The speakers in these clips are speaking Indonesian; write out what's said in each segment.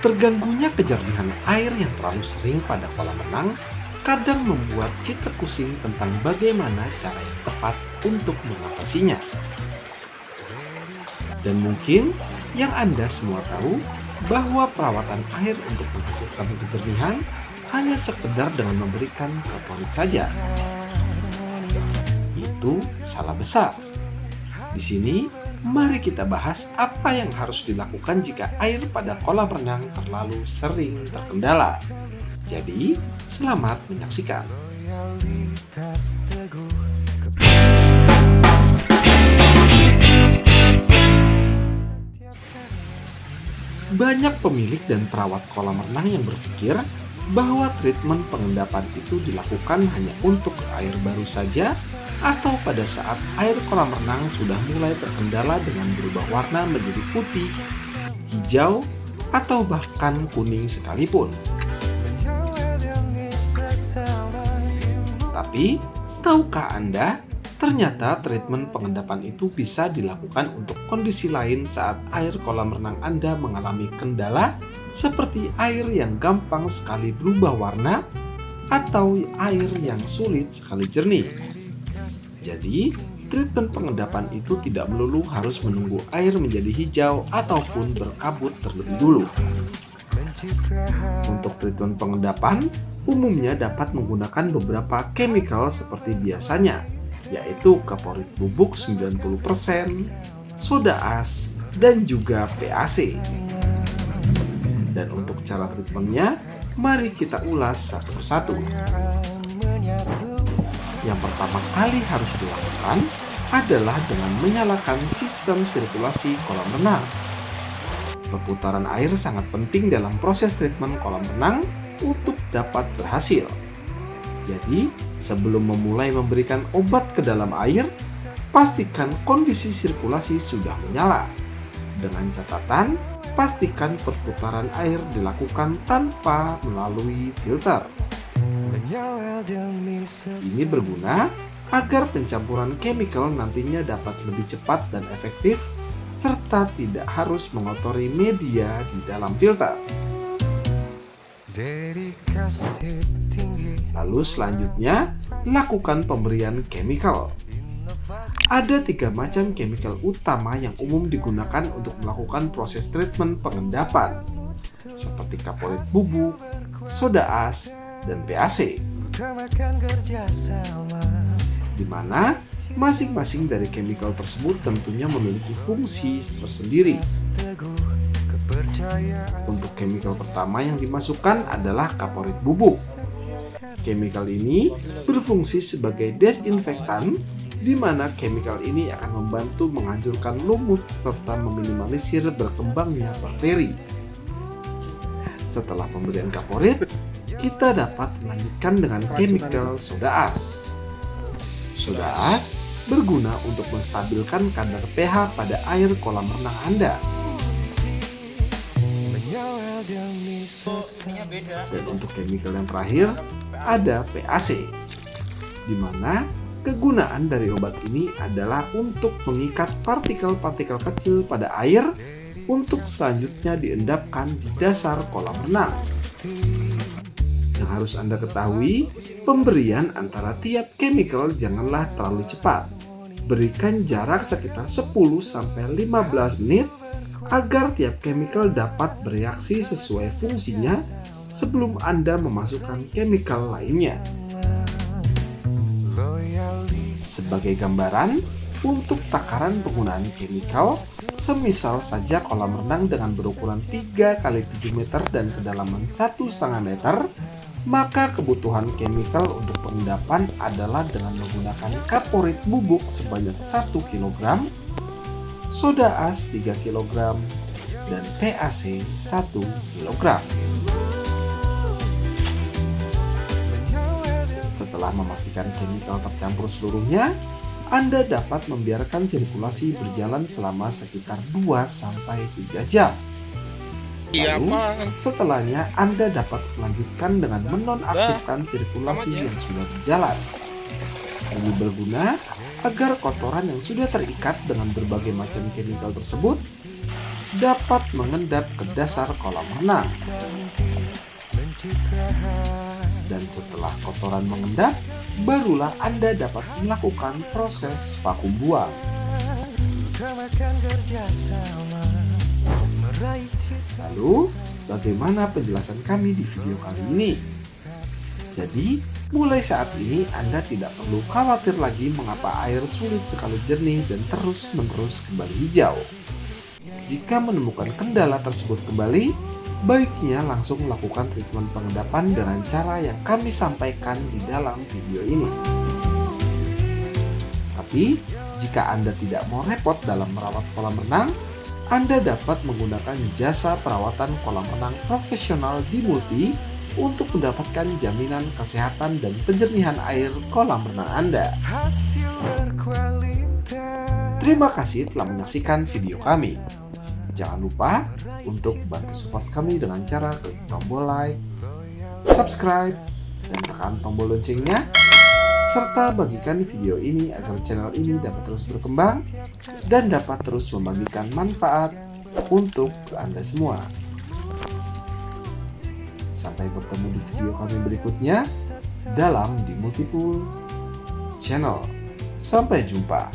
Terganggunya kejernihan air yang terlalu sering pada kolam renang kadang membuat kita pusing tentang bagaimana cara yang tepat untuk mengatasinya. Dan mungkin yang Anda semua tahu bahwa perawatan air untuk menghasilkan kejernihan hanya sekedar dengan memberikan kaporit saja. Itu salah besar. Di sini, mari kita bahas apa yang harus dilakukan jika air pada kolam renang terlalu sering terkendala. Jadi, selamat menyaksikan. Banyak pemilik dan perawat kolam renang yang berpikir bahwa treatment pengendapan itu dilakukan hanya untuk air baru saja atau pada saat air kolam renang sudah mulai terkendala dengan berubah warna menjadi putih, hijau, atau bahkan kuning sekalipun. Tapi, tahukah Anda, ternyata treatment pengendapan itu bisa dilakukan untuk kondisi lain saat air kolam renang Anda mengalami kendala, seperti air yang gampang sekali berubah warna atau air yang sulit sekali jernih. Jadi, treatment pengendapan itu tidak melulu harus menunggu air menjadi hijau ataupun berkabut terlebih dulu. Untuk treatment pengendapan, umumnya dapat menggunakan beberapa chemical seperti biasanya, yaitu kaporit bubuk 90%, soda as, dan juga PAC. Dan untuk cara treatmentnya, mari kita ulas satu persatu. Yang pertama kali harus dilakukan adalah dengan menyalakan sistem sirkulasi kolam renang. Perputaran air sangat penting dalam proses treatment kolam renang untuk dapat berhasil. Jadi, sebelum memulai memberikan obat ke dalam air, pastikan kondisi sirkulasi sudah menyala. Dengan catatan, pastikan perputaran air dilakukan tanpa melalui filter. Ini berguna agar pencampuran chemical nantinya dapat lebih cepat dan efektif, serta tidak harus mengotori media di dalam filter. Lalu selanjutnya, lakukan pemberian chemical. Ada 3 macam chemical utama yang umum digunakan untuk melakukan proses treatment pengendapan, seperti kaporit bubuk, soda as, dan PAC. Di mana masing-masing dari chemical tersebut tentunya memiliki fungsi tersendiri. Untuk chemical pertama yang dimasukkan adalah kaporit bubuk. Chemical ini berfungsi sebagai desinfektan, di mana chemical ini akan membantu menghancurkan lumut serta meminimalisir berkembangnya bakteri. Setelah pemberian kaporit, kita dapat melanjutkan dengan chemical soda as. Soda as berguna untuk menstabilkan kadar pH pada air kolam renang Anda. Dan untuk chemical yang terakhir ada PAC, di mana kegunaan dari obat ini adalah untuk mengikat partikel-partikel kecil pada air untuk selanjutnya diendapkan di dasar kolam renang. Yang harus Anda ketahui, pemberian antara tiap chemical janganlah terlalu cepat. Berikan jarak sekitar 10-15 menit agar tiap chemical dapat bereaksi sesuai fungsinya sebelum Anda memasukkan chemical lainnya. Sebagai gambaran, untuk takaran penggunaan chemical, semisal saja kolam renang dengan berukuran 3 x 7 meter dan kedalaman 1,5 meter, maka kebutuhan chemical untuk pengendapan adalah dengan menggunakan kaporit bubuk sebanyak 1 kg, soda as 3 kg, dan PAC 1 kg. Setelah memastikan chemical tercampur seluruhnya, Anda dapat membiarkan sirkulasi berjalan selama sekitar 2-3 jam. Lalu, setelahnya Anda dapat melanjutkan dengan menonaktifkan sirkulasi yang sudah berjalan. Ini berguna agar kotoran yang sudah terikat dengan berbagai macam chemical tersebut dapat mengendap ke dasar kolam renang. Dan setelah kotoran mengendap, barulah Anda dapat melakukan proses vakum buang. Lalu, bagaimana penjelasan kami di video kali ini? Jadi, mulai saat ini Anda tidak perlu khawatir lagi mengapa air sulit sekali jernih dan terus-menerus kembali hijau. Jika menemukan kendala tersebut kembali, baiknya langsung melakukan treatment pengendapan dengan cara yang kami sampaikan di dalam video ini. Tapi, jika Anda tidak mau repot dalam merawat kolam renang, Anda dapat menggunakan jasa perawatan kolam renang profesional di Multi untuk mendapatkan jaminan kesehatan dan penjernihan air kolam renang Anda. Terima kasih telah menyaksikan video kami. Jangan lupa untuk bantu support kami dengan cara klik tombol like, subscribe, dan tekan tombol loncengnya, serta bagikan video ini agar channel ini dapat terus berkembang dan dapat terus membagikan manfaat untuk Anda semua. Sampai bertemu di video kami berikutnya dalam di Multipool Channel. Sampai jumpa.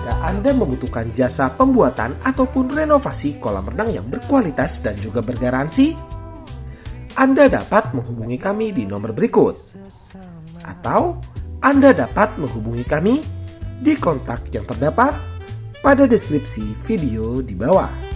Jika Anda membutuhkan jasa pembuatan ataupun renovasi kolam renang yang berkualitas dan juga bergaransi, Anda dapat menghubungi kami di nomor berikut. Atau Anda dapat menghubungi kami di kontak yang terdapat pada deskripsi video di bawah.